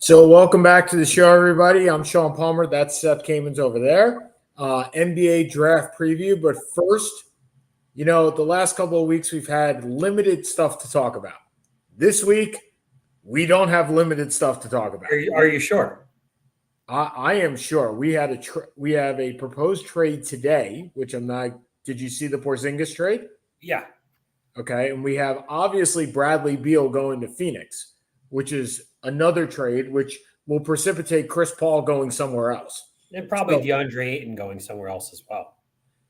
So welcome back to the show, everybody. I'm Sean Palmer. That's Seth Kamens over there. NBA draft preview. But first, the last couple of weeks we've had limited stuff to talk about. This week, we don't have limited stuff to talk about. Are you sure? I am sure. We have a proposed trade today, which I'm not. Did you see the Porzingis trade? Yeah. Okay, and we have obviously Bradley Beal going to Phoenix, which is another trade, which will precipitate Chris Paul going somewhere else. And probably DeAndre Ayton going somewhere else as well.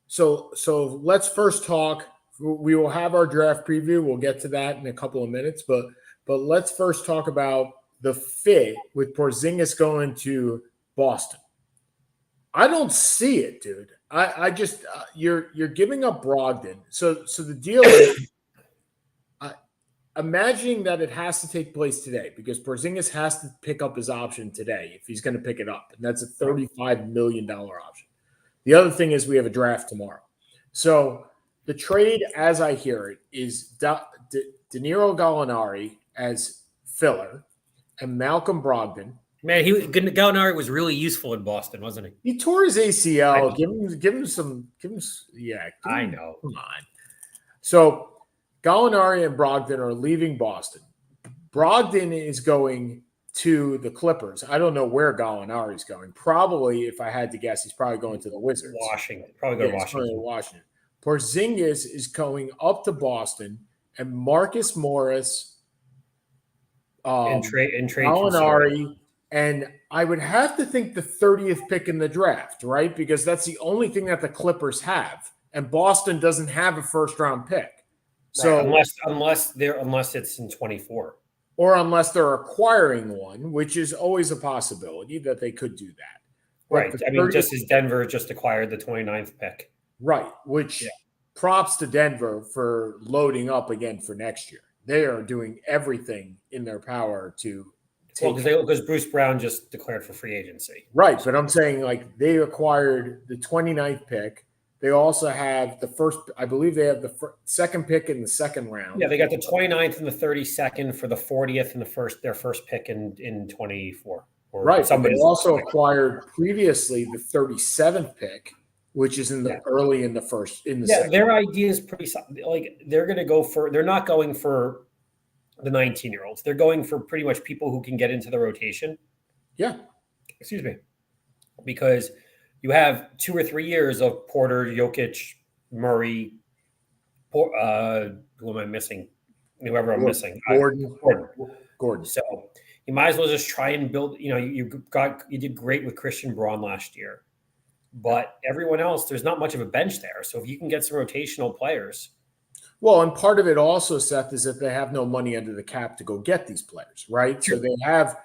So let's first talk. We will have our draft preview. We'll get to that in a couple of minutes, but let's first talk about the fit with Porzingis going to Boston. I don't see it, dude. I just you're giving up Brogdon. So the deal is imagining that it has to take place today because Porzingis has to pick up his option today if he's going to pick it up. And that's a $35 million option. The other thing is we have a draft tomorrow. So the trade, as I hear it, is Danilo Gallinari as filler and Malcolm Brogdon. Man, Gallinari was really useful in Boston, wasn't he? He tore his ACL. Give him some. I know. Come on. So Gallinari and Brogdon are leaving Boston. Brogdon is going to the Clippers. I don't know where Gallinari is going. Probably, if I had to guess, he's probably going to the Wizards. Washington. Probably go to Washington. Porzingis is going up to Boston, and Marcus Morris, and trade Gallinari, and I would have to think the 30th pick in the draft, right? Because that's the only thing that the Clippers have, and Boston doesn't have a first-round pick. So right. unless it's in 24. Or unless they're acquiring one, which is always a possibility that they could do that. Right. I mean, just as Denver just acquired the 29th pick. Right. Which props to Denver for loading up again for next year. They are doing everything in their power to take because Bruce Brown just declared for free agency. Right. But I'm saying like they acquired the 29th pick. They also have the first, I believe they have the second pick in the second round. Yeah, they got the 29th and the 32nd for the 40th and their first pick in 24. Right. They also acquired previously the 37th pick, which is in the early in the first second. Their idea is pretty like they're going to go for. They're not going for the 19-year-olds. They're going for pretty much people who can get into the rotation. Yeah. Excuse me, because you have 2 or 3 years of Porter, Jokic, Murray. Who am I missing? Whoever I'm missing. Gordon. So you might as well just try and build. You did great with Christian Braun last year, but everyone else, there's not much of a bench there. So if you can get some rotational players. Well, and part of it also, Seth, is that they have no money under the cap to go get these players, right? So they have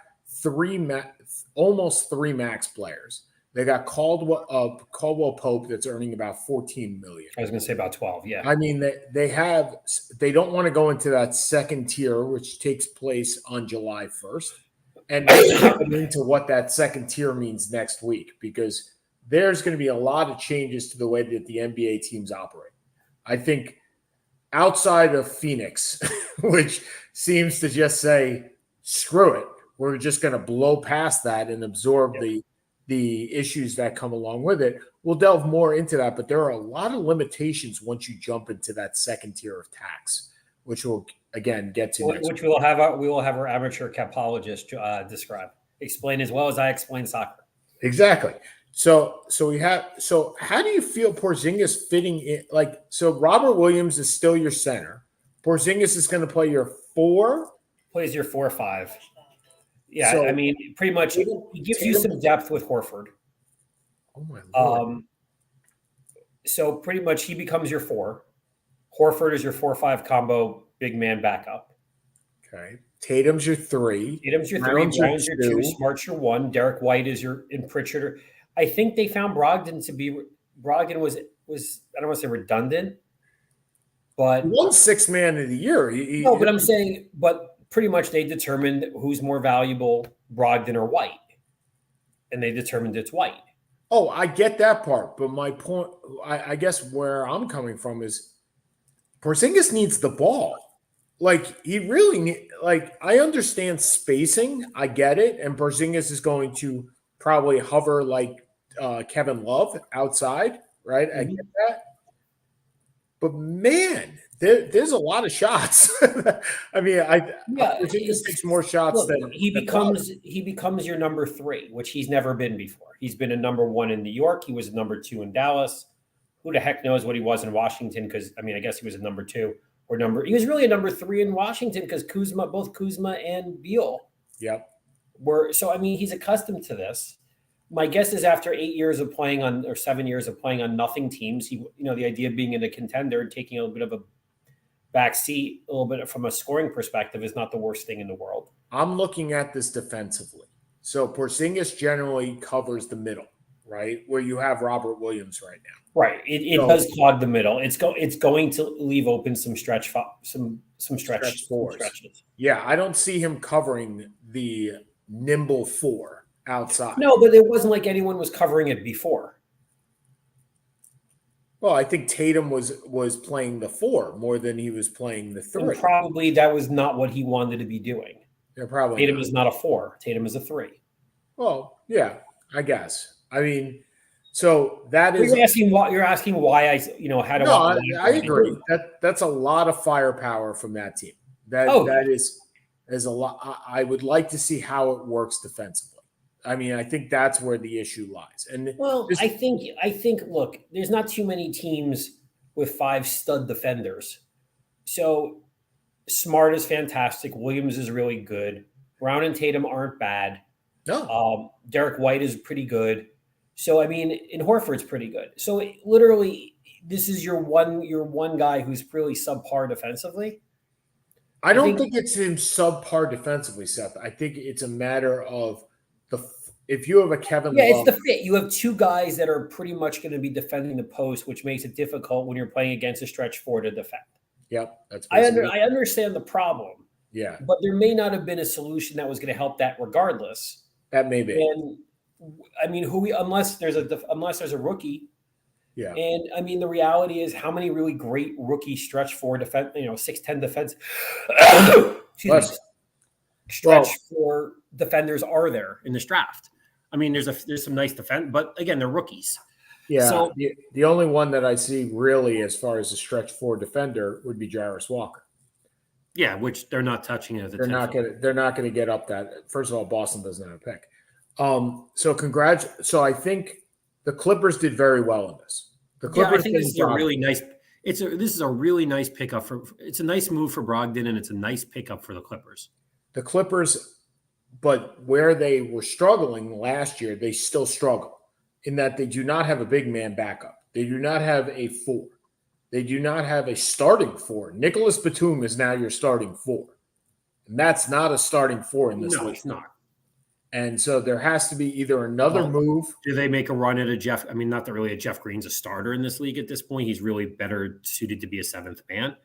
almost three max players. They got Caldwell Pope that's earning about $14 million. I was going to say about 12. Yeah. I mean, they don't want to go into that second tier, which takes place on July 1st, and get into what that second tier means next week, because there's going to be a lot of changes to the way that the NBA teams operate. I think outside of Phoenix, which seems to just say, screw it, we're just going to blow past that and absorb the issues that come along with it. We'll delve more into that, but there are a lot of limitations once you jump into that second tier of tax, which we'll again get to next week. We will have our amateur capologist explain as well as I explain soccer. Exactly. So how do you feel Porzingis fitting in? So Robert Williams is still your center. Porzingis is going to play your 4. Plays your 4 or 5. Yeah, so, I mean, pretty much he gives you some depth with Horford. Oh my Lord. So pretty much he becomes your 4. Horford is your 4-5 combo big man backup. Okay. Tatum's your 3. Brown's your 2. Smart's your 1. Derek White is your in Pritchard. I think they found Brogdon was I don't want to say redundant, but he won 6th man of the year. But I'm saying, pretty much they determined who's more valuable, Brogdon or White. And they determined it's White. Oh, I get that part. But my point, I guess where I'm coming from is Porzingis needs the ball. like he really I understand spacing, I get it, and Porzingis is going to probably hover like Kevin Love outside, right? I get that, but man, there's a lot of shots. I mean, Porzingis takes more shots than he becomes your number 3, which he's never been before. He's been a number 1 in New York. He was a number 2 in Dallas. Who the heck knows what he was in Washington? Because I mean, I guess he was a number 2 or he was really a number 3 in Washington because both Kuzma and Beal, were. So I mean, he's accustomed to this. My guess is after 8 years of playing on, or 7 years of playing on nothing teams, the idea of being in a contender and taking a little bit of a back seat, a little bit from a scoring perspective, is not the worst thing in the world. I'm looking at this defensively. So Porzingis generally covers the middle, right? Where you have Robert Williams right now. Right. It does clog the middle. It's going to leave open some stretch stretches. Yeah, I don't see him covering the nimble 4 outside. No, but it wasn't like anyone was covering it before. Well, I think Tatum was playing the 4 more than he was playing the 3. And probably that was not what he wanted to be doing. Yeah, probably. Tatum is not a 4. Tatum is a 3. Well, yeah, I guess. I mean, so that is. You're asking why I how do I agree. That's a lot of firepower from that team. That is a lot. I would like to see how it works defensively. I mean, I think that's where the issue lies. And I think look, there's not too many teams with 5 stud defenders. So Smart is fantastic. Williams is really good. Brown and Tatum aren't bad. No. Derek White is pretty good. So I mean, and Horford's pretty good. So literally, this is your one guy who's really subpar defensively. I don't think it's him subpar defensively, Seth. I think it's a matter of if you have a Kevin Love. It's the fit. You have 2 guys that are pretty much going to be defending the post, which makes it difficult when you're playing against a stretch 4 to defend. Yep, that's. I understand the problem. Yeah, but there may not have been a solution that was going to help that, regardless. That may be. And I mean, unless there's a rookie. Yeah. And I mean, the reality is, how many really great rookie stretch 4 defense, 6'10" defense, stretch 4 defenders are there in this draft? I mean, there's some nice defense, but again, they're rookies. Yeah. So the only one that I see really as far as a stretch 4 defender would be Jarvis Walker. Yeah, which they're not touching it. They're not going to get up that. First of all, Boston doesn't have a pick. So I think the Clippers did very well in this. The Clippers. I think this is a really nice. This is a really nice pickup it's a nice move for Brogdon, and it's a nice pickup for the Clippers. The Clippers, but where they were struggling last year, they still struggle in that they do not have a big man backup. They do not have a 4. They do not have a starting 4. Nicholas Batum is now your starting 4. And that's not a starting 4 in this league. No, it's not. And so there has to be either another move. Do they make a run at a Jeff? I mean, not that really Jeff Green's a starter in this league at this point. He's really better suited to be a 7th man.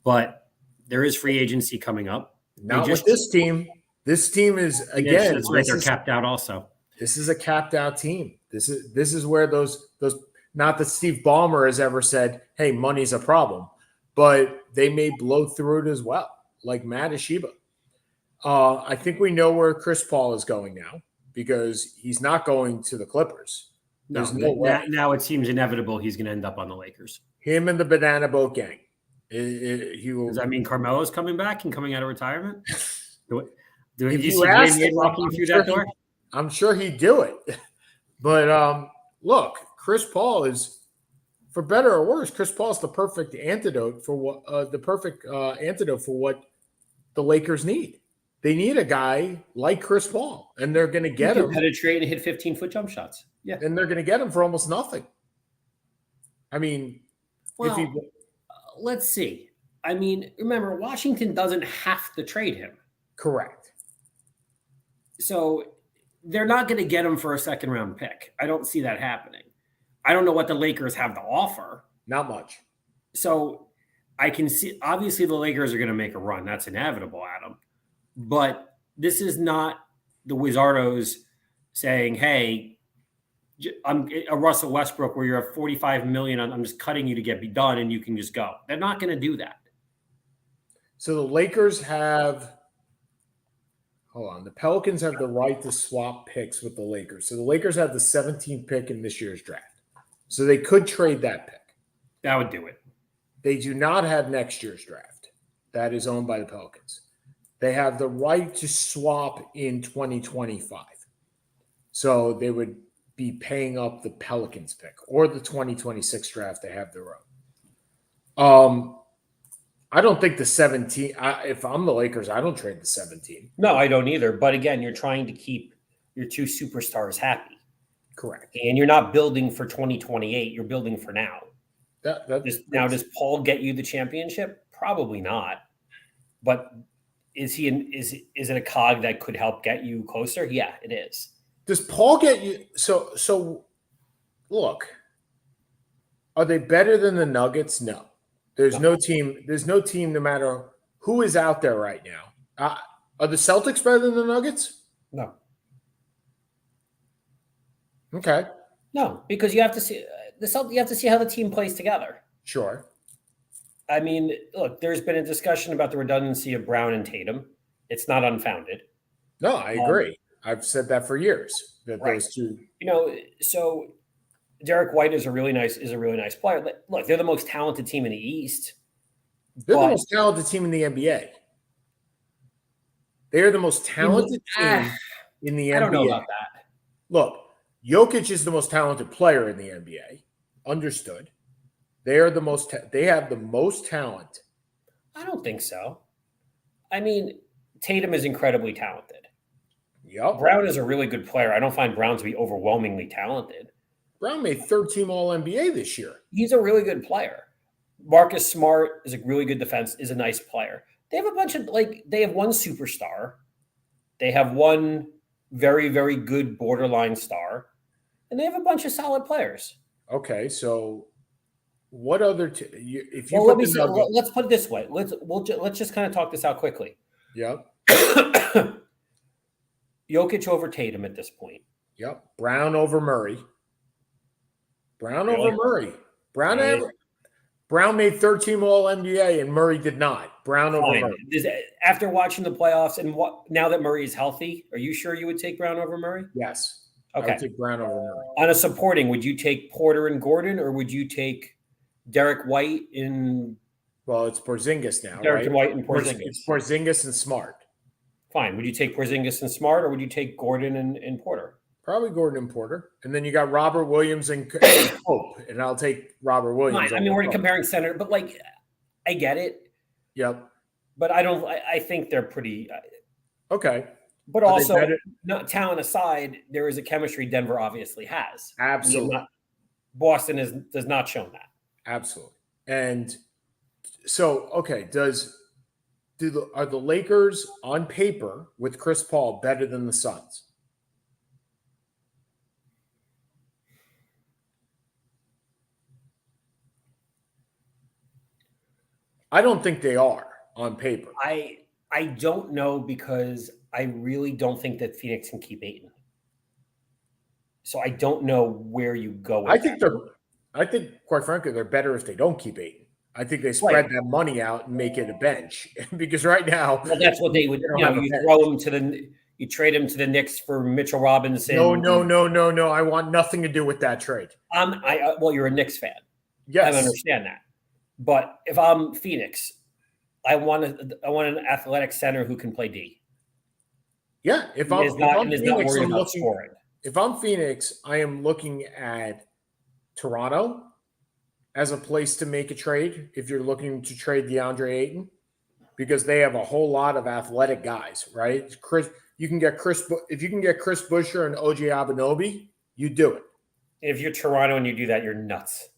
But there is free agency coming up. Not with this team. This team is, again. That's right. They're capped out also. This is a capped out team. This is where those not that Steve Ballmer has ever said, hey, money's a problem, but they may blow through it as well, like Matt Ashiba. I think we know where Chris Paul is going now because he's not going to the Clippers. There's no way. Now it seems inevitable he's going to end up on the Lakers. Him and the Banana Boat Gang. Does that mean Carmelo's coming back and coming out of retirement? Do you see Dwayne walking through that door? I'm sure he'd do it. But look, Chris Paul is, for better or worse, Chris Paul is the perfect antidote for what the Lakers need. They need a guy like Chris Paul, and they're going to get him. Penetrate and hit 15-foot jump shots. Yeah, and they're going to get him for almost nothing. I mean, let's see. I mean, remember, Washington doesn't have to trade him. Correct. So they're not going to get him for a 2nd-round pick. I don't see that happening. I don't know what the Lakers have to offer. Not much. So I can see, obviously, the Lakers are going to make a run. That's inevitable, Adam. But this is not the Wizardos saying, hey, I'm a Russell Westbrook where you're at $45 million. I'm just cutting you to get me done and you can just go. They're not going to do that. So the Lakers have. Hold on. The Pelicans have the right to swap picks with the Lakers. So the Lakers have the 17th pick in this year's draft. So they could trade that pick. That would do it. They do not have next year's draft. That is owned by the Pelicans. They have the right to swap in 2025. So they would be paying up the Pelicans pick or the 2026 draft. They have their own. I don't think the 17. If I'm the Lakers, I don't trade the 17. No, I don't either. But again, you're trying to keep your two superstars happy. Correct. And you're not building for 2028. You're building for now. Does Paul get you the championship? Probably not. But is it a cog that could help get you closer? Yeah, it is. Does Paul get you? So look, are they better than the Nuggets? No. There's no team, no matter who is out there right now. Are the Celtics better than the Nuggets? No. Okay. No, because you have to see you have to see how the team plays together. Sure. I mean, look, there's been a discussion about the redundancy of Brown and Tatum. It's not unfounded. No, I agree. I've said that for years. Those two. So Derek White is a really nice player. Look, they're the most talented team in the East. They're the most talented team in the NBA. They are the most talented team in the NBA. I don't know about that. Look, Jokic is the most talented player in the NBA. Understood. They are the most. They have the most talent. I don't think so. I mean, Tatum is incredibly talented. Yep. Brown is a really good player. I don't find Brown to be overwhelmingly talented. Brown made third-team All-NBA this year. He's a really good player. Marcus Smart is a really good defense, is a nice player. They have a bunch of, they have one superstar. They have one very, very good borderline star. And they have a bunch of solid players. Okay, so what other if you let's put it this way. Let's just kind of talk this out quickly. Yep. Jokic over Tatum at this point. Yep. Brown over Murray. Over Murray. Brown made third-team All-NBA and Murray did not. Brown over Murray. After watching the playoffs and now that Murray is healthy, are you sure you would take Brown over Murray? Yes. Okay. I would take Brown over Murray. On a supporting, would you take Porter and Gordon, or would you take Derek White in? Well, it's Porzingis now. Derek right? White and Porzingis. It's Porzingis and Smart. Fine. Would you take Porzingis and Smart, or would you take Gordon and Porter? Probably Gordon and Porter. And then you got Robert Williams and Pope. And I'll take Robert Williams. Fine. I mean, we're comparing center, but I get it. Yep. But I think they're pretty. Okay. But also, not talent aside, there is a chemistry Denver obviously has. Absolutely. Boston does not show that. Absolutely. And so, okay, are the Lakers on paper with Chris Paul better than the Suns? I don't think they are on paper. I don't know because I really don't think that Phoenix can keep Ayton. So I don't know where you go with I think, quite frankly, they're better if they don't keep Ayton. I think they spread that money out and make it a bench because right now, well, that's what they would. You trade him to the Knicks for Mitchell Robinson. No. I want nothing to do with that trade. You're a Knicks fan. Yes, I understand that. But if I'm Phoenix, I want an athletic center who can play D. Yeah, if I'm Phoenix, I am looking at Toronto as a place to make a trade if you're looking to trade DeAndre Ayton, because they have a whole lot of athletic guys, right? If you can get Chris Boucher and OJ Anunoby, you do it. If you're Toronto and you do that, you're nuts.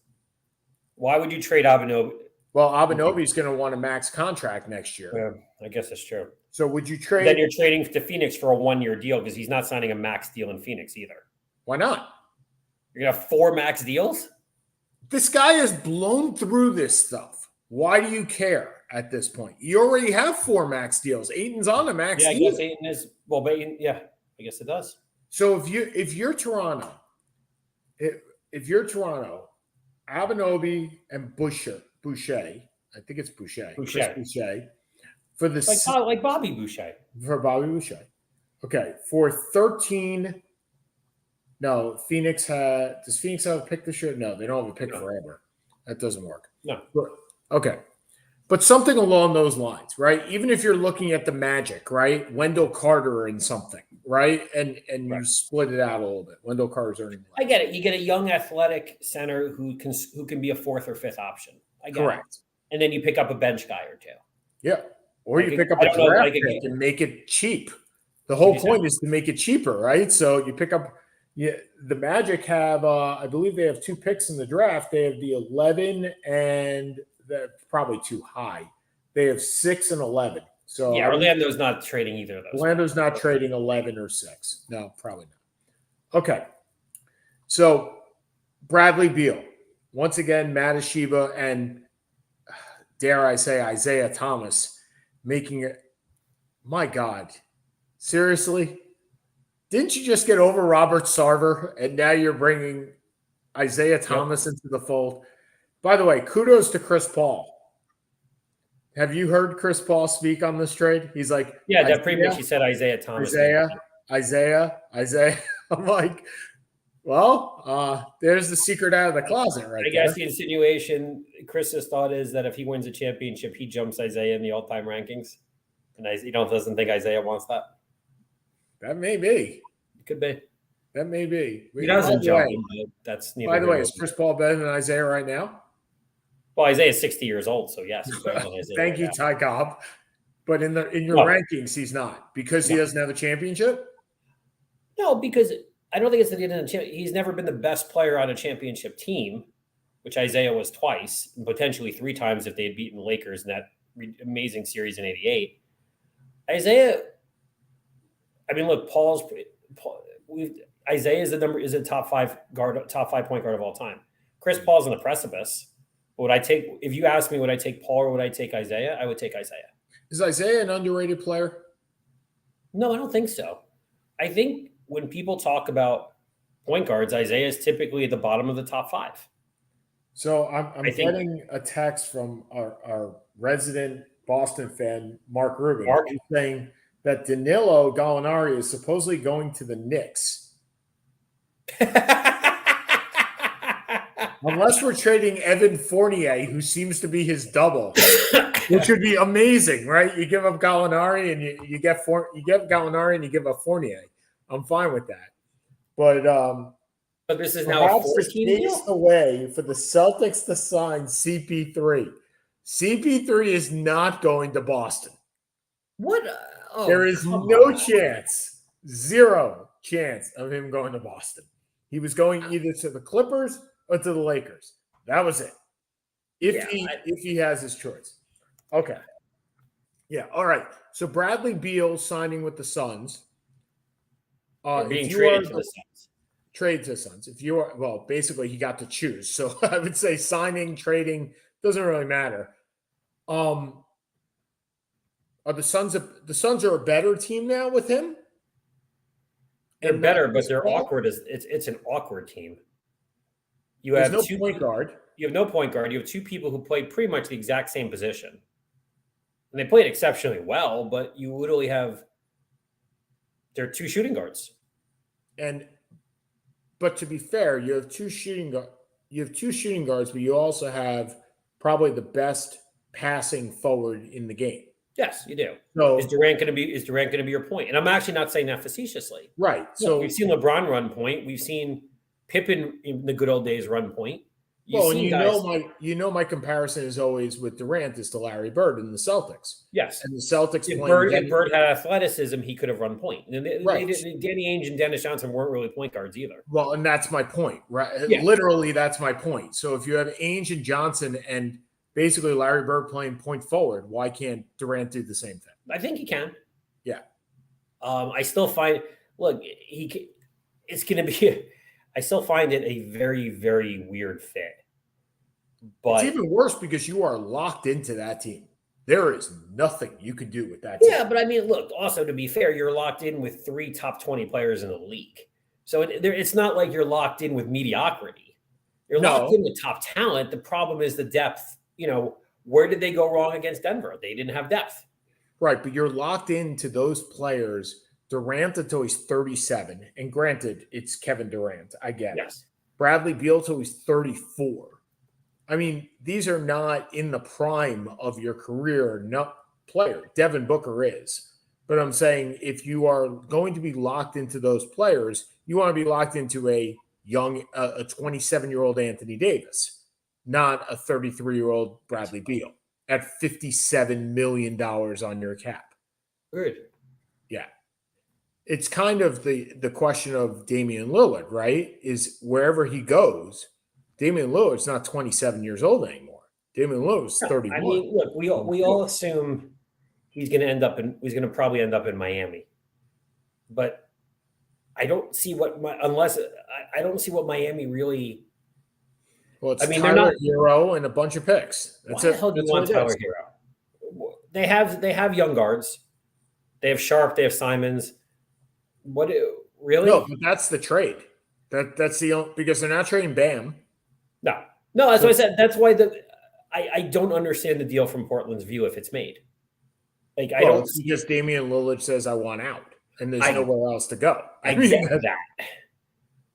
Why would you trade Anunoby? Well, Anunoby's going to want a max contract next year. Yeah, I guess that's true. So would you trade? Then you're trading to Phoenix for a 1-year deal because he's not signing a max deal in Phoenix either. Why not? You're going to have 4 max deals? This guy has blown through this stuff. Why do you care at this point? You already have 4 max deals. Ayton's on a max deal. I guess Ayton is – but Ayton, yeah, I guess it does. So if you're Toronto, Anunoby and Boucher, I think it's Boucher. for the like Bobby Boucher. For Bobby Boucher. Okay, for 13. No, does Phoenix have a pick this year? No, they don't have a pick forever. That doesn't work. No. Okay. But something along those lines, right? Even if you're looking at the Magic, right? Wendell Carter and something, right? And you split it out a little bit. Wendell Carter's earning less. I get it. You get a young athletic center who can be a fourth or fifth option. I get it. And then you pick up a bench guy or two. Yeah. Or you pick up a draft pick and make it cheap. The whole point is to make it cheaper, right? So you pick up the Magic have I believe they have 2 picks in the draft. They have the 11 and they're probably too high. They have 6 and 11. So yeah, Orlando's not trading either of those. Orlando's not trading 11 or 6. No, probably not. Okay. So Bradley Beal. Once again, Matasheba and dare I say Isaiah Thomas making it. My God. Seriously? Didn't you just get over Robert Sarver and now you're bringing Isaiah Thomas into the fold? By the way, kudos to Chris Paul. Have you heard Chris Paul speak on this trade? He's like, yeah, that pretty much he said Isaiah Thomas. Isaiah. I'm like, well, there's the secret out of the closet right there. I guess the insinuation Chris's thought is that if he wins a championship, he jumps Isaiah in the all-time rankings. And he doesn't think Isaiah wants that. That may be. It could be. That may be. He doesn't jump him, but that's neither. By the way, is Chris Paul better than Isaiah right now? Well, Isaiah's 60 years old, so yes. Thank you, Ty Cobb. But in your rankings, he's not because he doesn't have a championship. No, because I don't think it's that he didn't. He's never been the best player on a championship team, which Isaiah was twice, and potentially 3 times if they had beaten the Lakers in that amazing series in '88. Isaiah. I mean, look, Isaiah is a top 5 point guard of all time. Chris Paul's on the precipice. Would I take, if you ask me, would I take Paul or would I take Isaiah? I would take Isaiah. Is Isaiah an underrated player? No, I don't think so. I think when people talk about point guards, Isaiah is typically at the bottom of the top 5. So I'm getting a text from our resident Boston fan, Mark Rubin. He's saying that Danilo Gallinari is supposedly going to the Knicks. Unless we're trading Evan Fournier, who seems to be his double, which would be amazing, right? You give up Gallinari and you get Gallinari and you give up Fournier. I'm fine with that. But this is now a 14 deal away for the Celtics to sign CP3. CP3 is not going to Boston. What? There is no chance, 0 chance of him going to Boston. He was going either to the Clippers or to the Lakers. That was it. If he has his choice. Okay. Yeah. All right. So Bradley Beal signing with the Suns. Being traded to the Suns. Trade to the Suns. If you are, basically he got to choose. So I would say signing, trading, doesn't really matter. Are the Suns are a better team now with him? They're better, but they're awkward. It's an awkward team. There's no point guard. You have no point guard. You have 2 people who played pretty much the exact same position. And they played exceptionally well, but you literally they're 2 shooting guards. But to be fair, you have 2 shooting guards, but you also have probably the best passing forward in the game. Yes, you do. So is Durant going to be your point? And I'm actually not saying that facetiously. Right. So we've seen LeBron run point. We've seen Pippen in the good old days run point. My comparison is always with Durant is to Larry Bird in the Celtics. Yes. And the Celtics. If Bird had athleticism, he could have run point. And Danny Ainge and Dennis Johnson weren't really point guards either. Well, and that's my point, right? Yeah. Literally, that's my point. So if you have Ainge and Johnson and basically Larry Bird playing point forward, why can't Durant do the same thing? I think he can. Yeah. I still find it's going to be. I still find it a very, very weird fit. But it's even worse because you are locked into that team. There is nothing you can do with that team. Yeah, but I mean, look, also to be fair, you're locked in with 3 top 20 players in the league. So it's not like you're locked in with mediocrity. You're locked in with top talent. The problem is the depth. Where did they go wrong against Denver? They didn't have depth. Right, but you're locked into those players. Durant until he's 37. And granted, it's Kevin Durant. I get it. Yes. Bradley Beal till he's 34. I mean, these are not in the prime of your career player. Devin Booker is. But I'm saying if you are going to be locked into those players, you want to be locked into a 27-year-old Anthony Davis, not a 33-year-old Bradley Beal at $57 million on your cap. Good. Yeah. It's kind of the question of Damian Lillard, right? Is wherever he goes, Damian Lillard's not 27 years old anymore. Damian Lillard's 31. I mean, look, we all assume he's going to probably end up in Miami, but I don't see what Miami really. Well, it's Tyler Hero and a bunch of picks. Why the hell do you want Tyler Hero? They have young guards. They have Sharp. They have Simons. What really? No, but that's the trade. That's because they're not trading Bam. No. That's what I said. That's why I don't understand the deal from Portland's view if it's made. Like I don't because Damian Lillard says I want out, and there's nowhere else to go. I get that.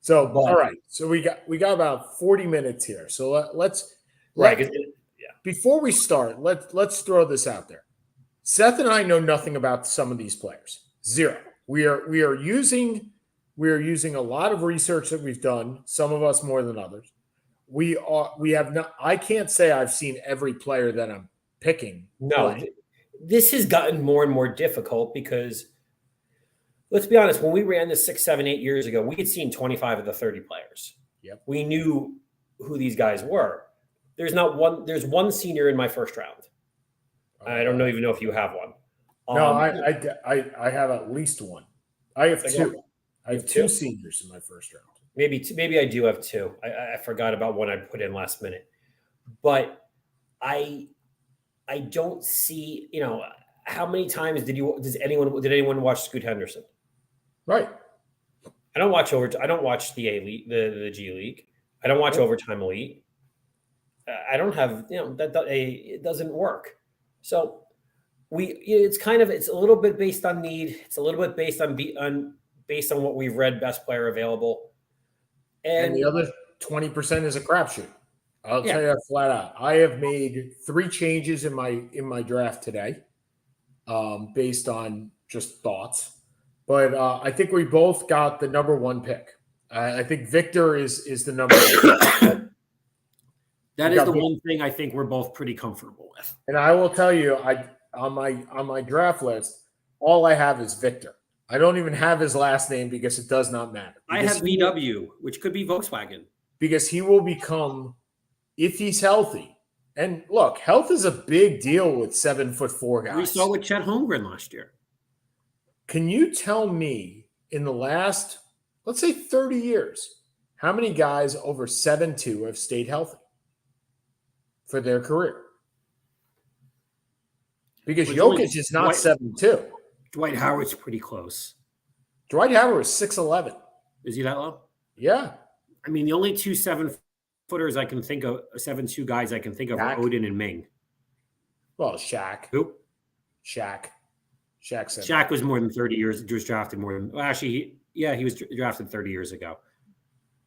So all right, so we got about 40 minutes here. So let's before we start, let's throw this out there. Seth and I know nothing about some of these players. Zero. We are using a lot of research that we've done. Some of us more than others. We have not. I can't say I've seen every player that I'm picking. No, this has gotten more and more difficult because let's be honest. When we ran this 6, 7, 8 years ago, we had seen 25 of the 30 players. Yep. We knew who these guys were. There's one senior in my first round. I don't even know if you have one. No, I have at least one. I have two. I have two seniors in my first round. Maybe I do have two. I forgot about one I put in last minute, but I don't see. How many times did anyone watch Scoot Henderson? Right. I don't watch the A League, the G League. I don't watch Overtime Elite. I don't have it doesn't work. So it's a little bit based on need. It's a little bit based on what we've read, best player available. And the other 20% is a crapshoot. I'll tell you that flat out. I have made 3 changes in my draft today, based on just thoughts. But I think we both got the number 1 pick. I think Victor is the number 1. That is the one thing I think we're both pretty comfortable with. And I will tell you, on my draft list, all I have is Victor. I don't even have his last name because it does not matter. I have VW, which could be Volkswagen. Because he will become, if he's healthy. And look, health is a big deal with 7'4" guys. We saw with Chet Holmgren last year. Can you tell me in the last, let's say 30 years, how many guys over 7'2" have stayed healthy for their career? Because Jokic is not 7'2". Dwight Howard's pretty close. Dwight Howard is 6'11". Is he that low? Yeah. I mean, the only 2 7-footers I can think of, 7'2" guys I can think of are Odin and Ming. Well, Shaq. Who? Shaq. Shaq was more than 30 years. He was drafted more than. Well, actually, he was drafted 30 years ago.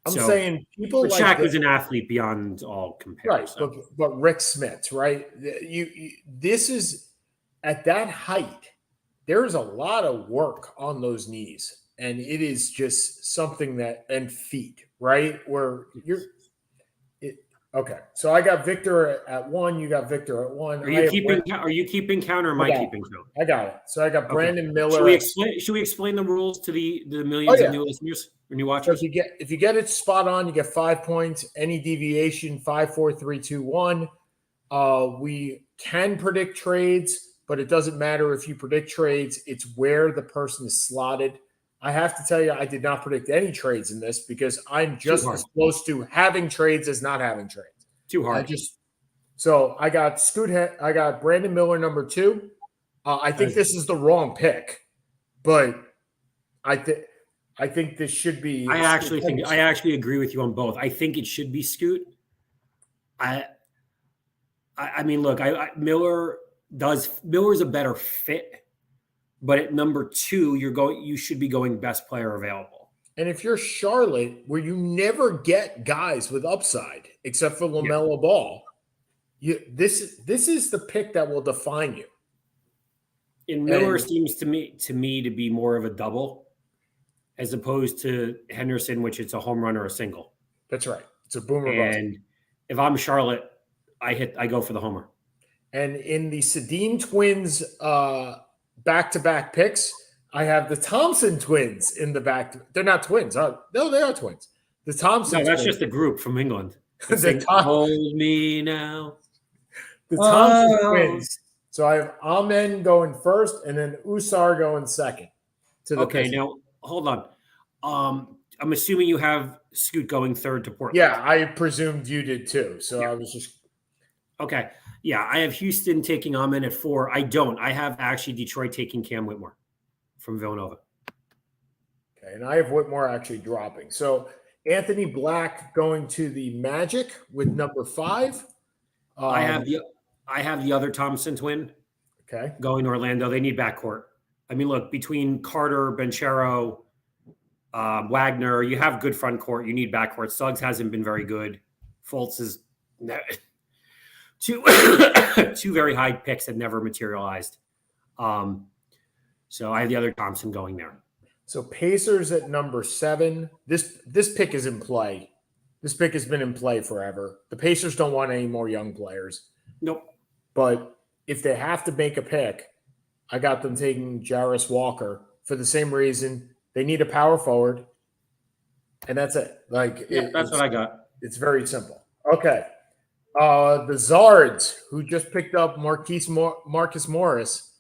I'm saying people like Shaq was an athlete beyond all comparison. Right, but Rick Smith, right? This is at that height. There's a lot of work on those knees, and it is just something and feet, right? Where okay. So I got Victor at 1. You got Victor at 1. Are you keeping count, or am I keeping count? I got it. So I got Brandon Miller. Should we explain the rules to the millions of new listeners or new watchers? So if you get it spot on, you get 5 points. Any deviation, 5, 4, 3, 2, 1. We can predict trades, but it doesn't matter if you predict trades. It's where the person is slotted. I have to tell you, I did not predict any trades in this because I'm just as close to having trades as not having trades. Too hard. So I got I got Brandon Miller number 2. I think this is the wrong pick, but I think this should be. I actually agree with you on both. I think it should be Scoot. I mean, look, Miller Miller's a better fit, but at number 2, you should be going best player available. And if you're Charlotte, where you never get guys with upside except for LaMelo Ball, this is the pick that will define you. And Miller seems to me to be more of a double, as opposed to Henderson, which it's a home run or a single. That's right. It's a boomer bust. And if I'm Charlotte, I go for the homer. And in the Sedin twins back-to-back picks, I have the Thompson twins in the back. They're not twins. No, they are twins. The Thompson. No, that's just a group from England. Hold me now. The Thompson twins. So I have Amen going first, and then Usar going second. Okay, now hold on. I'm assuming you have Scoot going third to Portland. Yeah, I presumed you did too. So I was just okay. Yeah, I have Houston taking Amen at 4. I don't. I have actually Detroit taking Cam Whitmore from Villanova. Okay, and I have Whitmore actually dropping. So Anthony Black going to the Magic with number 5. I have the other Thompson twin. Okay. Going to Orlando. They need backcourt. I mean, look, between Carter, Banchero, Wagner, you have good front court. You need backcourt. Suggs hasn't been very good. Fultz is two very high picks that never materialized. So I have the other Thompson going there. So Pacers at number 7. This pick is in play. This pick has been in play forever. The Pacers don't want any more young players. Nope. But if they have to make a pick, I got them taking Jarris Walker for the same reason. They need a power forward, and that's it. That's what I got. It's very simple. Okay. The Zards, who just picked up Marcus Morris.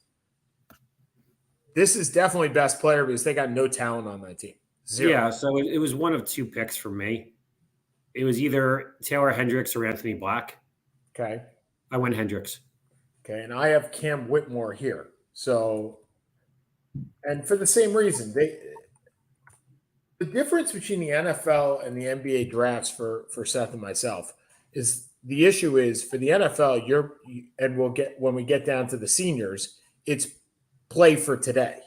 This is definitely best player because they got no talent on that team. 0. Yeah, so it was one of 2 picks for me. It was either Taylor Hendricks or Anthony Black. Okay. I went Hendricks. Okay, and I have Cam Whitmore here. So, and for the same reason, the difference between the NFL and the NBA drafts for Seth and myself is the issue is for the NFL, when we get down to the seniors, it's play for today,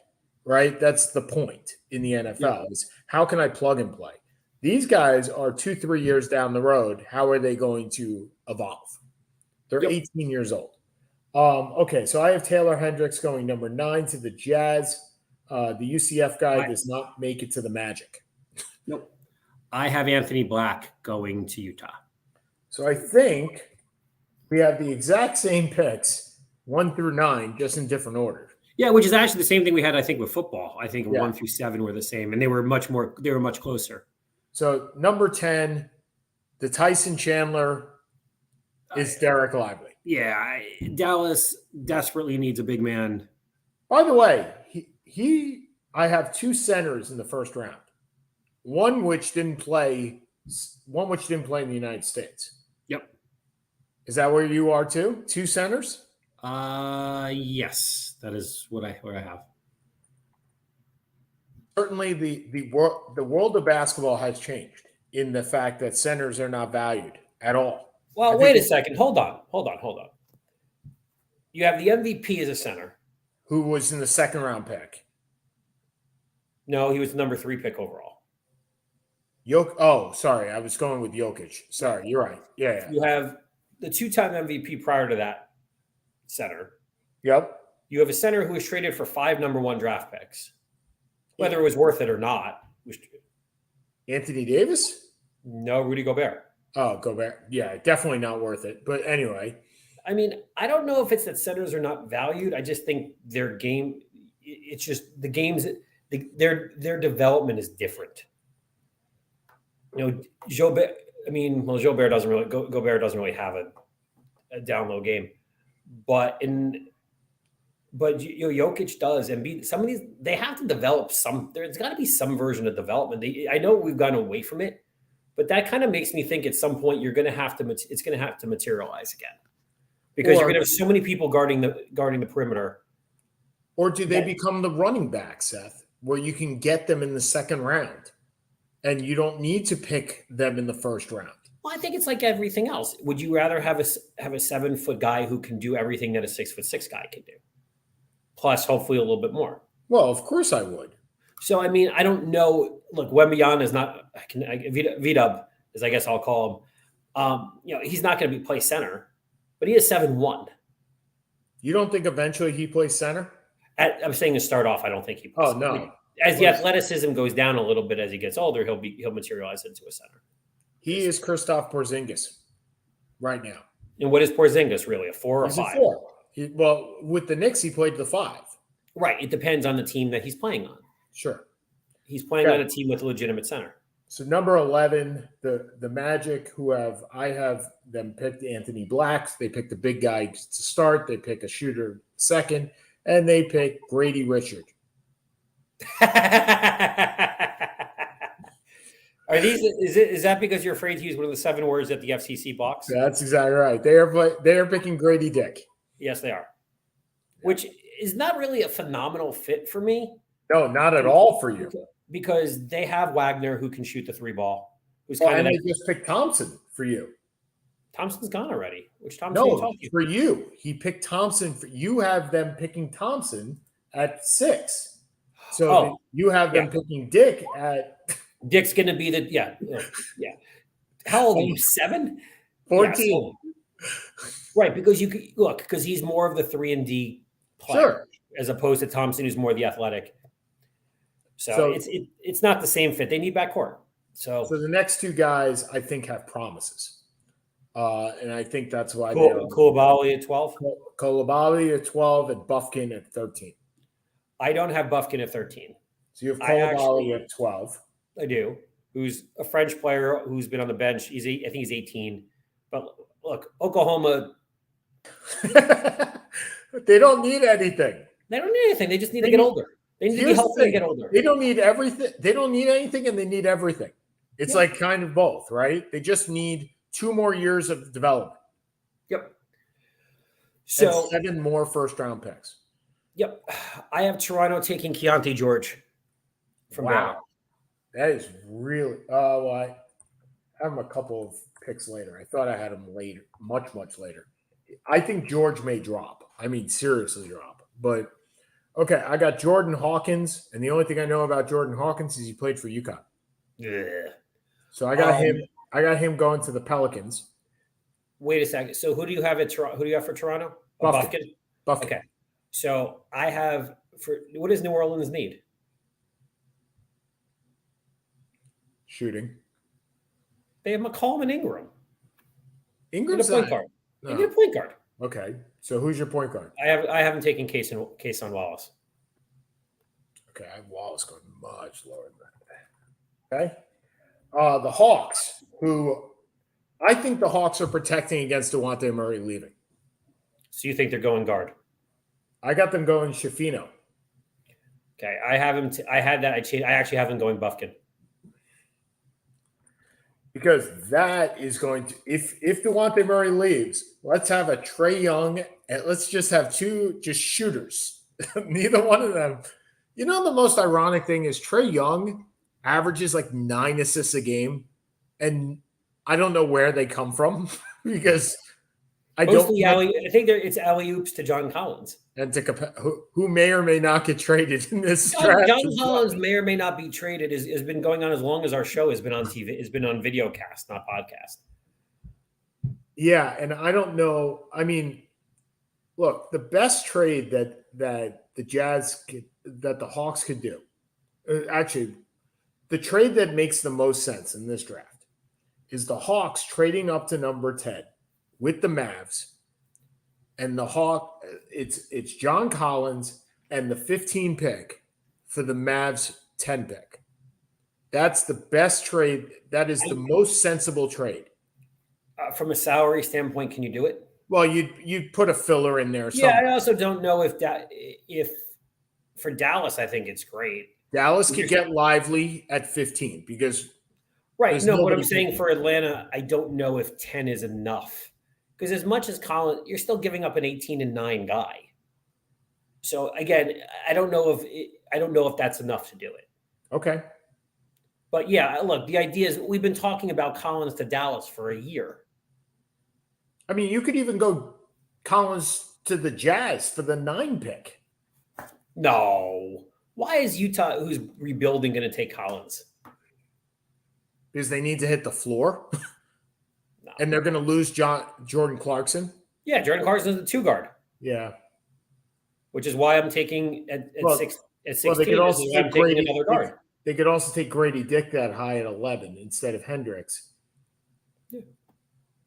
right? That's the point in the NFL is how can I plug and play? These guys are 2-3 years down the road. How are they going to evolve? They're 18 years old. Okay, so I have Taylor Hendricks going number 9 to the Jazz. The UCF guy does not make it to the Magic. Nope. I have Anthony Black going to Utah. So I think we have the exact same picks, 1 through 9, just in different order. Yeah, which is actually the same thing we had, I think, with football. I think 1 through 7 were the same, and they were much closer. So number 10, the Tyson Chandler is Derek Lively. Yeah, Dallas desperately needs a big man. By the way, I have 2 centers in the first round. One which didn't play in the United States. Yep. Is that where you are too? 2 centers? Yes, that is what I have. Certainly the world of basketball has changed in the fact that centers are not valued at all. Well, wait a second. Hold on. You have the MVP as a center. Who was in the second round pick? No, he was the number 3 pick overall. Sorry. I was going with Jokic. Sorry, you're right. Yeah. You have the 2-time MVP prior to that center. Yep. You have a center who was traded for 5 number 1 draft picks. Whether it was worth it or not. Anthony Davis? No, Rudy Gobert. Oh, Gobert. Yeah, definitely not worth it. But anyway. I mean, I don't know if it's that centers are not valued. I just think their game, it's just the games, their development is different. Gobert doesn't really have a down low game, but Jokic does, and some of these they have to develop some. There's got to be some version of development. I know we've gone away from it, but that kind of makes me think at some point it's going to have to materialize again, because you're going to have so many people guarding the perimeter. Or do they become the running back, Seth, where you can get them in the second round? And you don't need to pick them in the first round. Well, I think it's like everything else. Would you rather have a 7-foot guy who can do everything that a 6'6" guy can do, plus hopefully a little bit more? Well, of course I would. So I mean, I don't know. Look, Wembanyama is not. V-Dub, as I guess I'll call him. He's not going to play center, but he is 7'1". You don't think eventually he plays center? I'm saying to start off, I don't think he plays. Oh no. As the athleticism goes down a little bit as he gets older, he'll materialize into a center. He is Kristaps Porzingis right now. And what is Porzingis really? A 4 or He's 5? A 4. With the Knicks, he played the 5. Right. It depends on the team that he's playing on. Sure. He's playing on a team with a legitimate center. So number 11, the Magic, I have them picked Anthony Blacks. They pick the big guy to start. They pick a shooter second, and they pick Grady Richard. Is that because you're afraid to use one of the 7 words at the FCC box? That's exactly right. They are picking Grady Dick. Yes, they are. Which is not really a phenomenal fit for me. No, not at all for you. Because they have Wagner who can shoot the 3 ball. And they just picked Thompson for you. Thompson's gone already. Which Thompson? No, for you. He picked Thompson. You have them picking Thompson at 6. So you have them picking Dick at. Dick's going to be yeah. How old are you? 7? 14. Yeah, right, because because he's more of the 3 and D player, as opposed to Thompson, who's more the athletic. So it's not the same fit. They need backcourt. So the next 2 guys I think have promises, and I think that's why Coulibaly at 12, Coulibaly at 12, and Bufkin at 13. I don't have Bufkin at 13. So you have Coulibaly at 12. I do. Who's a French player who's been on the bench. I think he's 18. But look, Oklahoma. They don't need anything. They don't need anything. They just need to get older. They need to be healthy and get older. They don't need everything. They don't need anything, and they need everything. It's like kind of both, right? They just need 2 more years of development. Yep. So and 7 more first-round picks. Yep. I have Toronto taking Keontae George from Wow. That is really I have him a couple of picks later. I thought I had him later, much later. I think George may drop. I mean, seriously drop. But okay, I got Jordan Hawkins, and the only thing I know about Jordan Hawkins is he played for UConn. Yeah. So I got him. I got him going to the Pelicans. Wait a second. So who do you have Who do you have for Toronto? Bufkin. Okay. So I have what does New Orleans need? Shooting. They have McCollum and Ingram. Ingram's a point guard. No. They need a point guard. Okay. So who's your point guard? I haven't taken Case on Wallace. Okay, I have Wallace going much lower than that. Okay. The Hawks, who I think the Hawks are protecting against DeJounte Murray leaving. So you think they're going guard? I got them going Shafino. Okay, I have him. I actually have him going Bufkin. Because that is going to, if DeJounte Murray leaves, let's have a Trae Young and let's just have 2 just shooters. Neither one of them. You know, the most ironic thing is Trae Young averages like 9 assists a game, and I don't know where they come from because I think it's alley-oops to John Collins. And to who may or may not get traded in this draft. John Collins may or may not be traded. Has been going on as long as our show has been on TV. Has been on videocast, not podcast. Yeah, and I don't know. I mean, look, the best trade that the Jazz that the Hawks could do, actually, the trade that makes the most sense in this draft is the Hawks trading up to number 10 with the Mavs. And it's John Collins and the 15 pick for the Mavs 10 pick. That's the best trade. That is the most sensible trade. From a salary standpoint, can you do it? Well, you'd put a filler in there. Yeah, I also don't know if for Dallas, I think it's great. Dallas could get Lively at 15 because right. No, what I'm saying for Atlanta, I don't know if 10 is enough. Because as much as Collins, you're still giving up an 18-9 guy. So again, I don't know if that's enough to do it. Okay. But yeah, look, the idea is we've been talking about Collins to Dallas for a year. I mean, you could even go Collins to the Jazz for the 9 pick. No. Why is Utah, who's rebuilding, going to take Collins? Because they need to hit the floor. No. And they're going to lose Jordan Clarkson. Yeah, Jordan Clarkson is the 2 guard. Yeah. Which is why I'm taking at 16. Well, they could also take Grady, another guard. They could also take Grady Dick that high at 11 instead of Hendricks.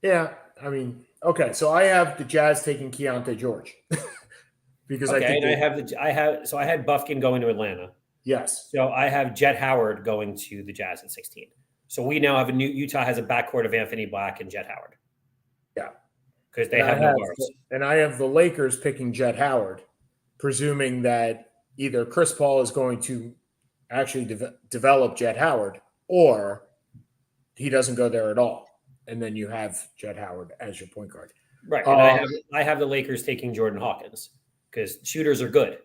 Yeah. I mean, okay. So I have the Jazz taking Keontae George. Because I had Bufkin going to Atlanta. Yes. So I have Jet Howard going to the Jazz at 16. So we now have Utah has a backcourt of Anthony Black and Jet Howard. Yeah. Because they have no guards. And I have the Lakers picking Jet Howard, presuming that either Chris Paul is going to actually develop Jet Howard or he doesn't go there at all. And then you have Jet Howard as your point guard. Right. And I have the Lakers taking Jordan Hawkins because shooters are good.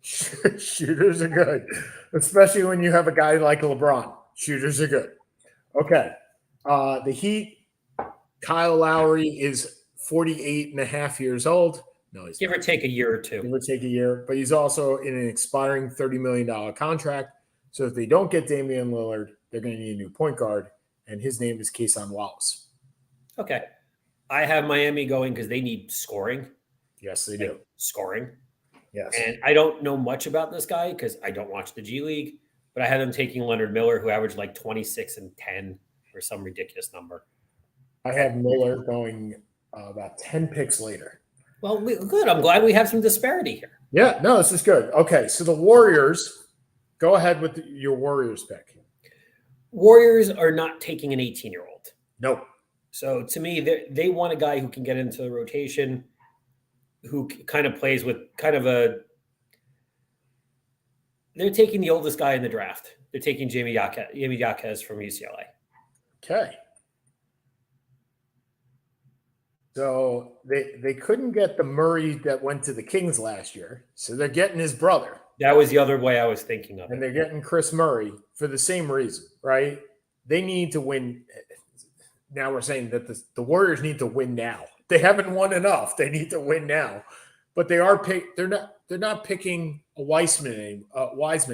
Shooters are good, especially when you have a guy like LeBron. Shooters are good. Okay. The Heat, Kyle Lowry is 48 and a half years old. No, he's Give or take a year or two. Give or take a year. But he's also in an expiring $30 million contract. So if they don't get Damian Lillard, they're going to need a new point guard. And his name is Keyshawn Wallace. Okay. I have Miami going because they need scoring. Yes, they do. Scoring. Yes. And I don't know much about this guy because I don't watch the G League, but I had them taking Leonard Miller, who averaged like 26 and 10 or some ridiculous number. I have Miller going about 10 picks later. Well, good. I'm glad we have some disparity here. Yeah, no, this is good. Okay, so the Warriors, go ahead with your Warriors pick. Warriors are not taking an 18-year-old. Nope. So to me, they want a guy who can get into the rotation, who kind of plays with kind of a – they're taking the oldest guy in the draft. They're taking Jamie Jaquez from UCLA. Okay. So they couldn't get the Murray that went to the Kings last year, so they're getting his brother. That was the other way I was thinking of it. And they're getting Chris Murray for the same reason, right? They need to win. Now we're saying that the Warriors need to win now. They haven't won enough. They need to win now. But they are they're not picking a Wiseman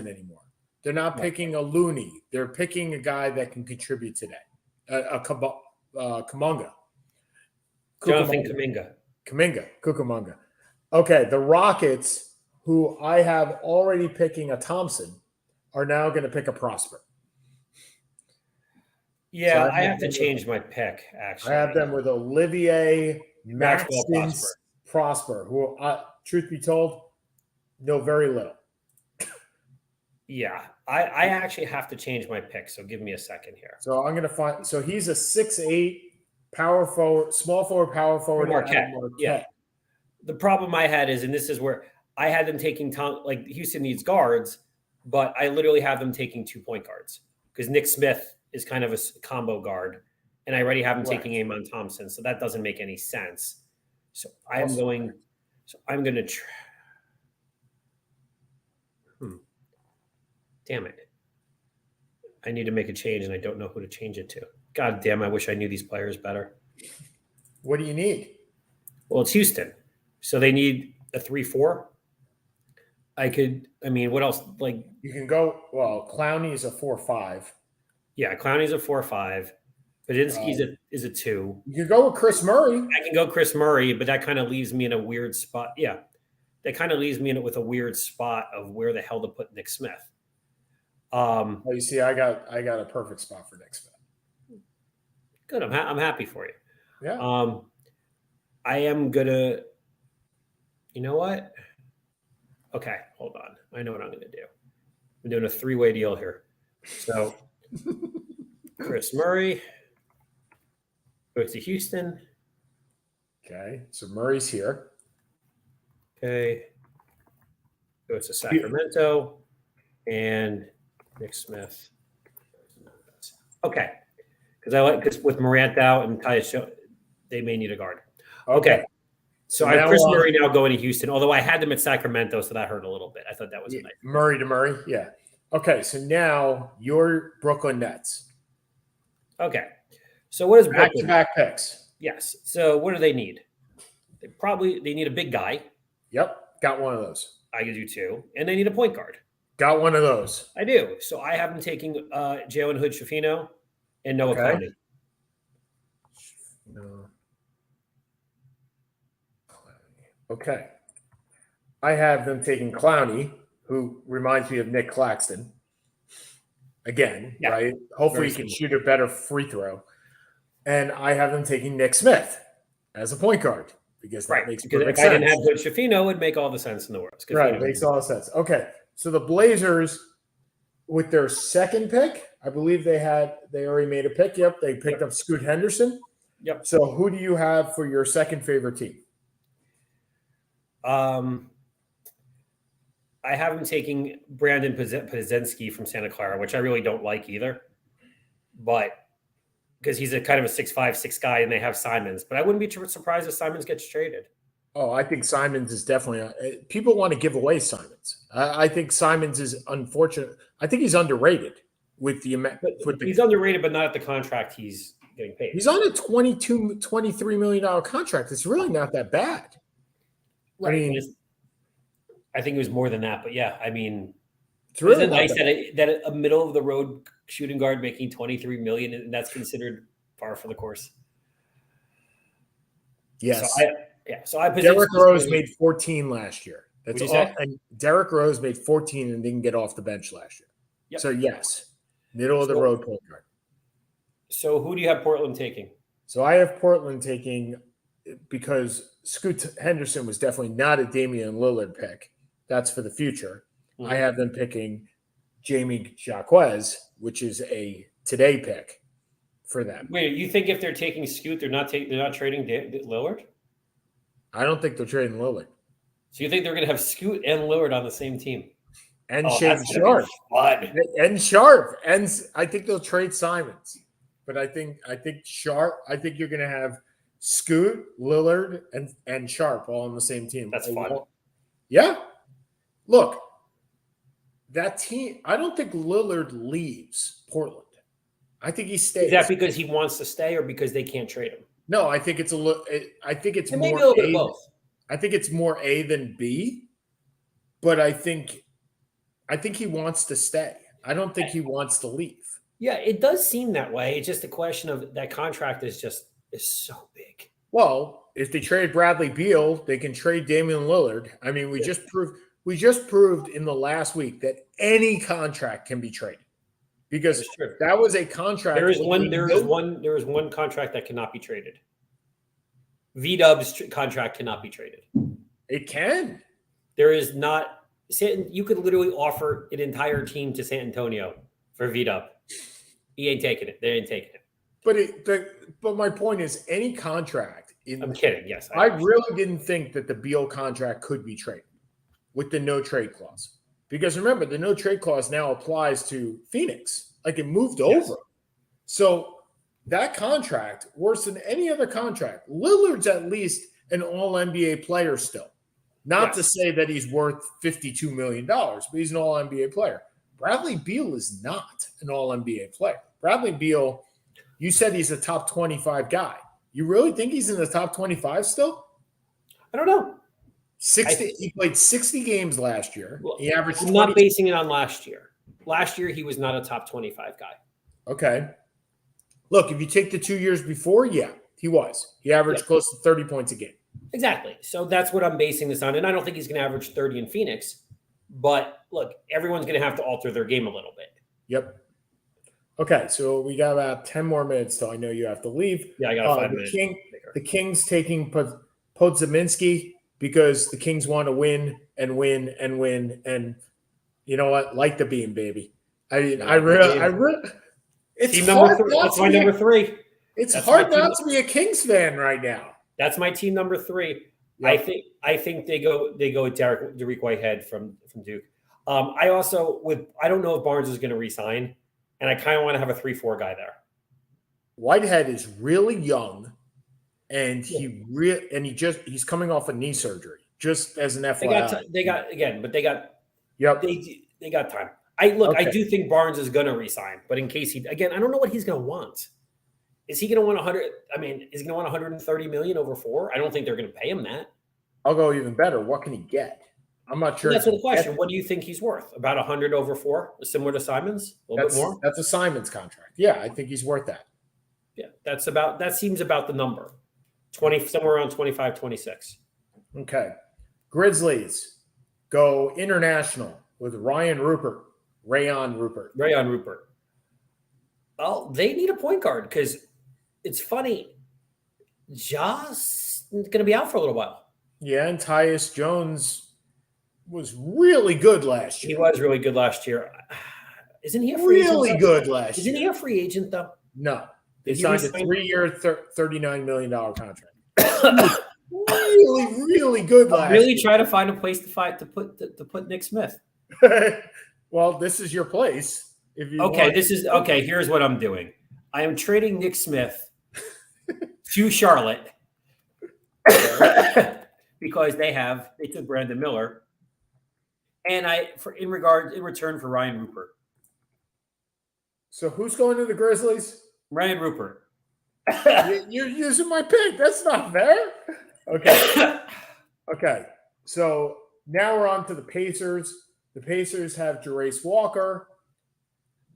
anymore. They're not picking a Looney. They're picking a guy that can contribute today. Kuminga. Jonathan Kuminga. Okay, the Rockets, who I have already picking a Thompson, are now going to pick a Prosper. Yeah, so I have to change my pick, actually. I have them with Olivier Maxwell Prosper, who, truth be told, know very little. Yeah, I actually have to change my pick, so give me a second here. So I'm going to find – so he's a 6'8", power forward, small forward, power forward. Marquette. Yeah. The problem I had is, and this is where I had them taking like Houston needs guards, but I literally have them taking 2 point guards because Nick Smith is kind of a combo guard, and I already have him taking Amon Thompson, so that doesn't make any sense. So I'm going to try. Damn it. I need to make a change, and I don't know who to change it to. God damn, I wish I knew these players better. What do you need? Well, it's Houston. So they need a 3-4. What else? Like you can go, Clowney is a 4-5. Yeah, Clowney's a 4-5. Badinski is a 2. You can go with Chris Murray. I can go Chris Murray, but that kind of leaves me in a weird spot. Yeah. That kind of leaves me with a weird spot of where the hell to put Nick Smith. You see, I got a perfect spot for Nick Smith. Good. I'm happy for you. Yeah. I am gonna. You know what? Okay, hold on. I know what I'm gonna do. I'm doing a 3-way deal here. So, Chris Murray goes to Houston. Okay, so Murray's here. Okay, goes to Sacramento, and Nick Smith. Okay, because with Morant out and Tyus, they may need a guard. Okay. So I have Chris Murray now going to Houston, although I had them at Sacramento, so that hurt a little bit. I thought that was nice. Murray to Murray, yeah. Okay, so now your Brooklyn Nets. Okay. So what is Brooklyn? Back-to-back picks. Yes. So what do they need? They need a big guy. Yep, got one of those. I do too. And they need a point guard. Got one of those. I do. So I have them taking Jalen Hood-Schifino and Noah Clowney. No. Okay. I have them taking Clowney, who reminds me of Nick Claxton. Again, Yeah, right? Hopefully he can shoot a better free throw. And I have them taking Nick Smith as a point guard because that makes perfect sense. If I didn't have Hood-Schifino, it would make all the sense in the world. Right, makes all the sense. Okay, so the Blazers, with their second pick, I believe they already made a pick. Yep, they picked up Scoot Henderson. Yep. So who do you have for your second favorite team? I have him taking Brandon Podziemski from Santa Clara, which I really don't like either. But because he's a kind of a 6'5", guy, and they have Simons. But I wouldn't be surprised if Simons gets traded. Oh, I think Simons is definitely – people want to give away Simons. I think Simons is unfortunate. I think he's underrated with the – He's underrated, but not at the contract he's getting paid. He's on a $23 million contract. It's really not that bad. Right. I mean, I think it was more than that, but yeah, I mean, it's really nice that a middle of the road shooting guard making $23 million, and that's considered par for the course. Yes. So I Derrick Rose made 14 last year. That's all. And Derrick Rose made 14 and didn't get off the bench last year. Yep. So yes, middle of the road point guard. So who do you have Portland taking? So I have Portland taking because Scoot Henderson was definitely not a Damian Lillard pick. That's for the future. Mm-hmm. I have them picking Jamie Jaquez, which is a today pick for them. Wait, you think if they're taking Scoot, they're not trading Lillard? I don't think they're trading Lillard. So you think they're going to have Scoot and Lillard on the same team? And Shaedon Sharpe. And Sharpe. And I think they'll trade Simons. But I think Sharpe, I think you're going to have Scoot, Lillard, and Sharpe all on the same team. That's fun. Yeah. Look, that team, I don't think Lillard leaves Portland. I think he stays. Is that because he wants to stay or because they can't trade him? No, I think it's I think it's maybe more a little bit of both. I think it's more A than B, but I think he wants to stay. I don't think he wants to leave. Yeah, it does seem that way. It's just a question of that contract is so big. Well, if they trade Bradley Beal, they can trade Damian Lillard. I mean, we just proved in the last week that any contract can be traded. Because that was a contract. There is one contract that cannot be traded. V-Dub's contract cannot be traded. It can. There is not. You could literally offer an entire team to San Antonio for V-Dub. He ain't taking it. They ain't taking it. But my point is, any contract. I'm kidding. Yes, I really didn't think that the Beal contract could be traded with the no trade clause. Because remember, the no trade clause now applies to Phoenix. Like it moved over. So that contract, worse than any other contract, Lillard's at least an all-NBA player still. Not to say that he's worth $52 million, but he's an all-NBA player. Bradley Beal is not an all-NBA player. Bradley Beal, you said he's a top 25 guy. You really think he's in the top 25 still? I don't know. He played 60 games last year. He averaged. I'm not basing it on last year. Last year, he was not a top 25 guy. Okay. Look, if you take the 2 years before, yeah, he was. He averaged close to 30 points a game. Exactly. So that's what I'm basing this on. And I don't think he's going to average 30 in Phoenix. But look, everyone's going to have to alter their game a little bit. Yep. Okay, so we got about 10 more minutes till I know you have to leave. Yeah, I got 5 minutes. The Kings taking Podziemski because the Kings want to win and win and win. And you know what? Like the beam, baby. I mean, I really it's team number 3. That's my number 3. It's hard not to be a Kings fan right now. That's my team number 3. Yep. I think they go with Derek Whitehead from Duke. I don't know if Barnes is going to resign, and I kind of want to have a 3-4 guy there. Whitehead is really young, and he's coming off a knee surgery. Just as an FYI, they got time. Yep. They got time. I Okay. do think Barnes is going to resign, but in case I don't know what he's going to want. Is he going to want 100? I mean, is he going to want 130 million over 4? I don't think they're going to pay him that. I'll go even better. What can he get? I'm not sure. Well, that's the question. What do you think he's worth? About 100 over 4, similar to Simons, a little bit more. That's a Simons contract. Yeah, I think he's worth that. Yeah, that seems about the number. 20, somewhere around 25, 26. Okay. Grizzlies go international with Rayon Rupert. Well, they need a point guard because it's funny. Ja's going to be out for a little while. Yeah, and Tyus Jones was really good last year. He was really good last year. Isn't he a free agent? Really good last year. Isn't he a free agent, though? No. They signed a 3-year, $39 million contract. really good last year. Really try to find a place to put Nick Smith. Well, this is your place. If you here's what I'm doing. I am trading Nick Smith to Charlotte because they took Brandon Miller, and in return for Rayon Rupert. So who's going to the Grizzlies? Rayon Rupert. You're using my pick. That's not fair. Okay. Okay. So now we're on to the Pacers. The Pacers have Jarace Walker.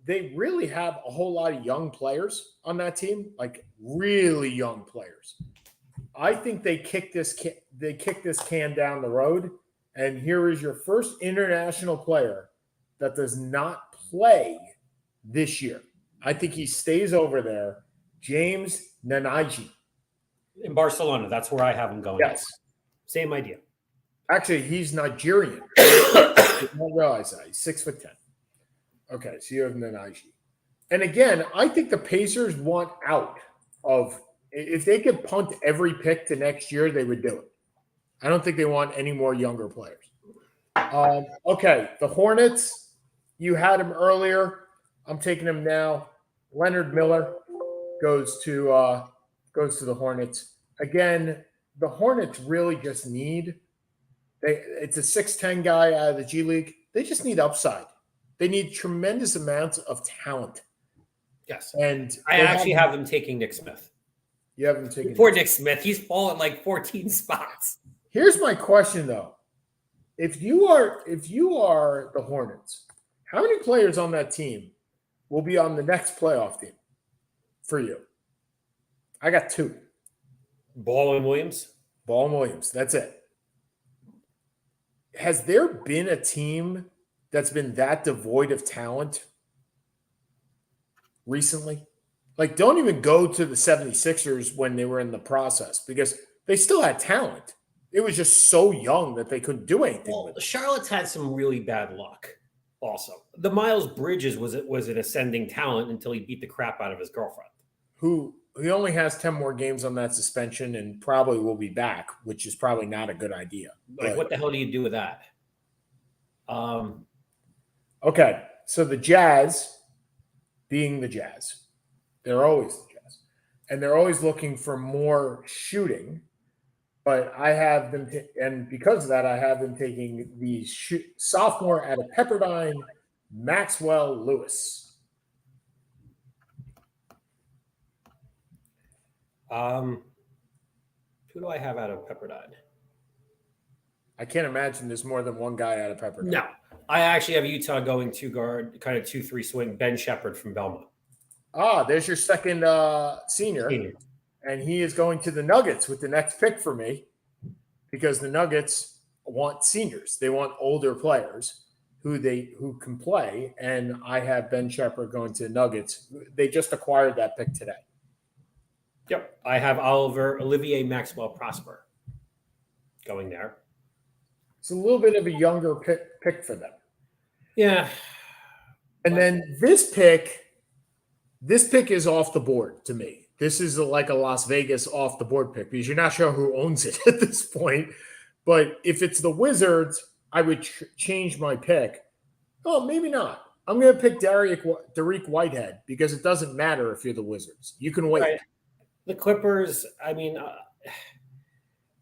They really have a whole lot of young players on that team, like really young players. I think they kick this can down the road, and here is your first international player that does not play this year. I think he stays over there. James Nanaji. In Barcelona, that's where I have him going. Yes. Same idea. Actually, he's Nigerian. I don't realize that. He's 6'10". Okay, so you have Nanaji. And again, I think the Pacers want out of – if they could punt every pick to next year, they would do it. I don't think they want any more younger players. Okay, the Hornets, you had him earlier. I'm taking him now. Leonard Miller goes to the Hornets. Again, the Hornets really just need it's a 6'10" guy out of the G League. They just need upside. They need tremendous amounts of talent. Yes. And I actually have them taking Nick Smith. You have them taking Poor Nick Smith. He's fallen like 14 spots. Here's my question though. If you are the Hornets, how many players on that team will be on the next playoff team for you? I got 2. Ball and Williams. That's it. Has there been a team that's been that devoid of talent recently? Like, don't even go to the 76ers when they were in the process because they still had talent. It was just so young that they couldn't do anything with it. Charlotte's had some really bad luck also. The Miles Bridges was an ascending talent until he beat the crap out of his girlfriend. He only has 10 more games on that suspension and probably will be back, which is probably not a good idea. Like, what the hell do you do with that? Okay, so the Jazz, being the Jazz, they're always the Jazz, and they're always looking for more shooting. But I have them, and because of that, I have them taking the sophomore out of Pepperdine, Maxwell Lewis. Who do I have out of Pepperdine? I can't imagine there's more than one guy out of Pepperdine. No, I actually have Utah going 2 guard, kind of 2-3 swing. Ben Shepherd from Belmont. There's your second senior, and he is going to the Nuggets with the next pick for me because the Nuggets want seniors. They want older players who can play, and I have Ben Shepherd going to the Nuggets. They just acquired that pick today. Yep. I have Olivier Maxwell Prosper going there. It's a little bit of a younger pick for them. Yeah. And then this pick is off the board to me. This is like a Las Vegas off the board pick because you're not sure who owns it at this point. But if it's the Wizards, I would change my pick. Oh, maybe not. I'm going to pick Dariq Whitehead because it doesn't matter if you're the Wizards. You can wait. Right. The Clippers, I mean,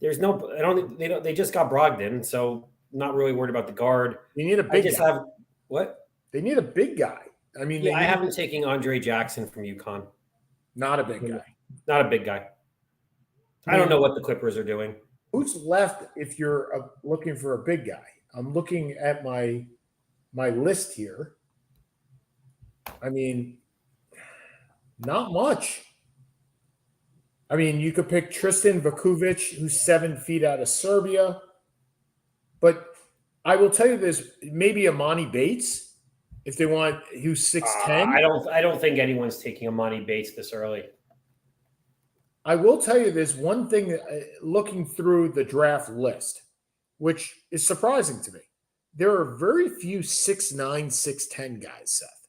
there's no. They just got Brogdon, so not really worried about the guard. You need a big guy. What? They need a big guy. I mean, Yeah, I haven't taken Andre Jackson from UConn. Not a big guy. Not a big guy. I don't know what the Clippers are doing. Who's left if you're looking for a big guy? I'm looking at my list here. I mean, not much. I mean, you could pick Tristan Vukovic, who's 7 feet out of Serbia. But I will tell you this, maybe Amani Bates, if they want, who's 6'10". I don't think anyone's taking Amani Bates this early. I will tell you this one thing, looking through the draft list, which is surprising to me. There are very few 6'9", 6'10" guys, Seth.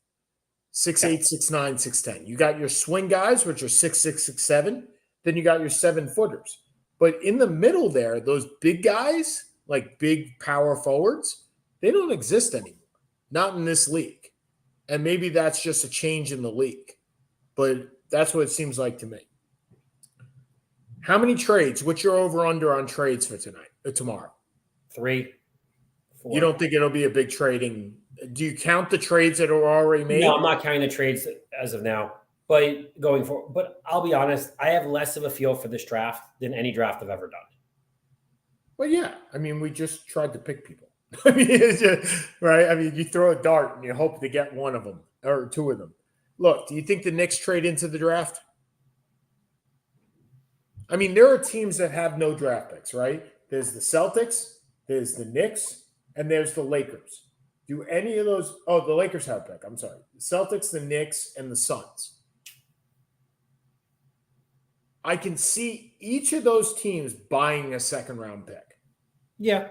6'8", 6'9", 6'10". You got your swing guys, which are 6'6", 6'7". Then you got your 7-footers. But in the middle there, those big guys, like big power forwards, they don't exist anymore. Not in this league. And maybe that's just a change in the league. But that's what it seems like to me. How many trades? What's your over-under on trades for tomorrow? 3, 4. You don't think it'll be a big trading? Do you count the trades that are already made? No, I'm not counting the trades as of now. But going forward, but I'll be honest, I have less of a feel for this draft than any draft I've ever done. Well, yeah. I mean, we just tried to pick people. I mean, it's just, right? I mean, you throw a dart and you hope to get one of them or 2 of them. Look, do you think the Knicks trade into the draft? I mean, there are teams that have no draft picks, right? There's the Celtics, there's the Knicks, and there's the Lakers. Do any of those – oh, the Lakers have a pick. I'm sorry. The Celtics, the Knicks, and the Suns. I can see each of those teams buying a second-round pick. Yeah.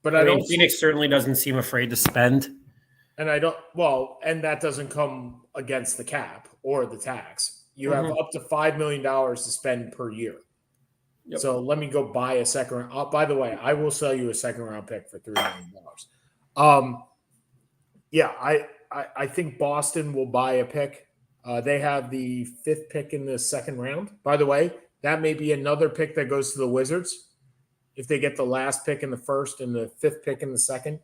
But I mean, Phoenix certainly doesn't seem afraid to spend. And I don't – well, and that doesn't come against the cap or the tax. You have up to $5 million to spend per year. Yep. So let me go buy a second round. By the way, I will sell you a second-round pick for $3 million. Yeah, I think Boston will buy a pick. They have the 5th pick in the second round. By the way, that may be another pick that goes to the Wizards if they get the last pick in the first and the 5th pick in the second.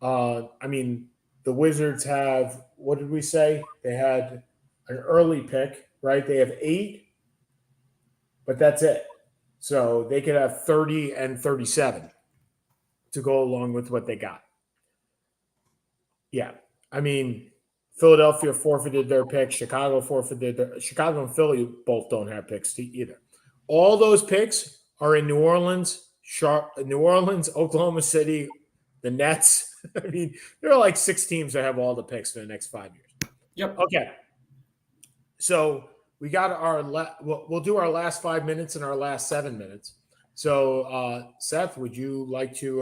I mean, the Wizards have, what did we say? They had an early pick, right? They have 8, but that's it. So they could have 30 and 37 to go along with what they got. Yeah. I mean, Philadelphia forfeited their pick. Chicago forfeited their – Chicago and Philly both don't have picks either. All those picks are in New Orleans, Oklahoma City, the Nets. I mean, there are like 6 teams that have all the picks for the next 5 years. Yep. Okay. So we got our we'll do our last 5 minutes and our last 7 minutes. So Seth, would you like to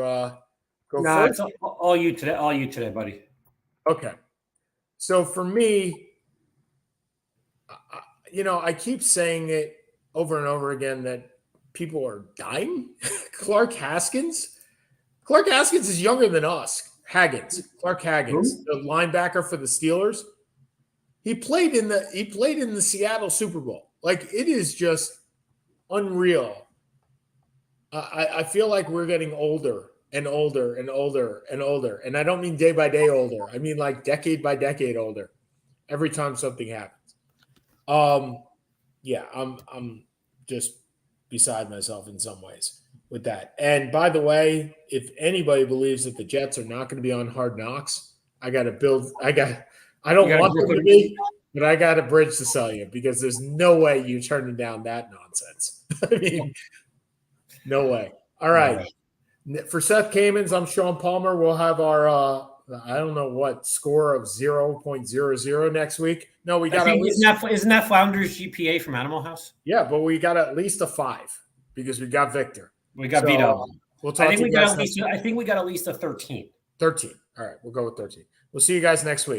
go first? It's all you today, buddy. Okay. So for me, I keep saying it over and over again that people are dying. Clark Haskins is younger than us. Clark Haggins, the linebacker for the Steelers. He played in the Seattle Super Bowl. Like, it is just unreal. I feel like we're getting older and older and older and older. And I don't mean day by day older. I mean like decade by decade older every time something happens. Yeah, I'm just beside myself in some ways with that. And by the way, if anybody believes that the Jets are not going to be on Hard Knocks, I don't want them to be, but I got a bridge to sell you because there's no way you're turning down that nonsense. I mean, no way. All right. For Seth Kamens, I'm Sean Palmer. We'll have our, I don't know what, score of 0.00 next week. No, we got isn't that Flounder's GPA from Animal House? Yeah, but we got at least a 5 because we got Victor. We got beat up. We'll talk I think we got at least a 13. 13. All right, we'll go with 13. We'll see you guys next week.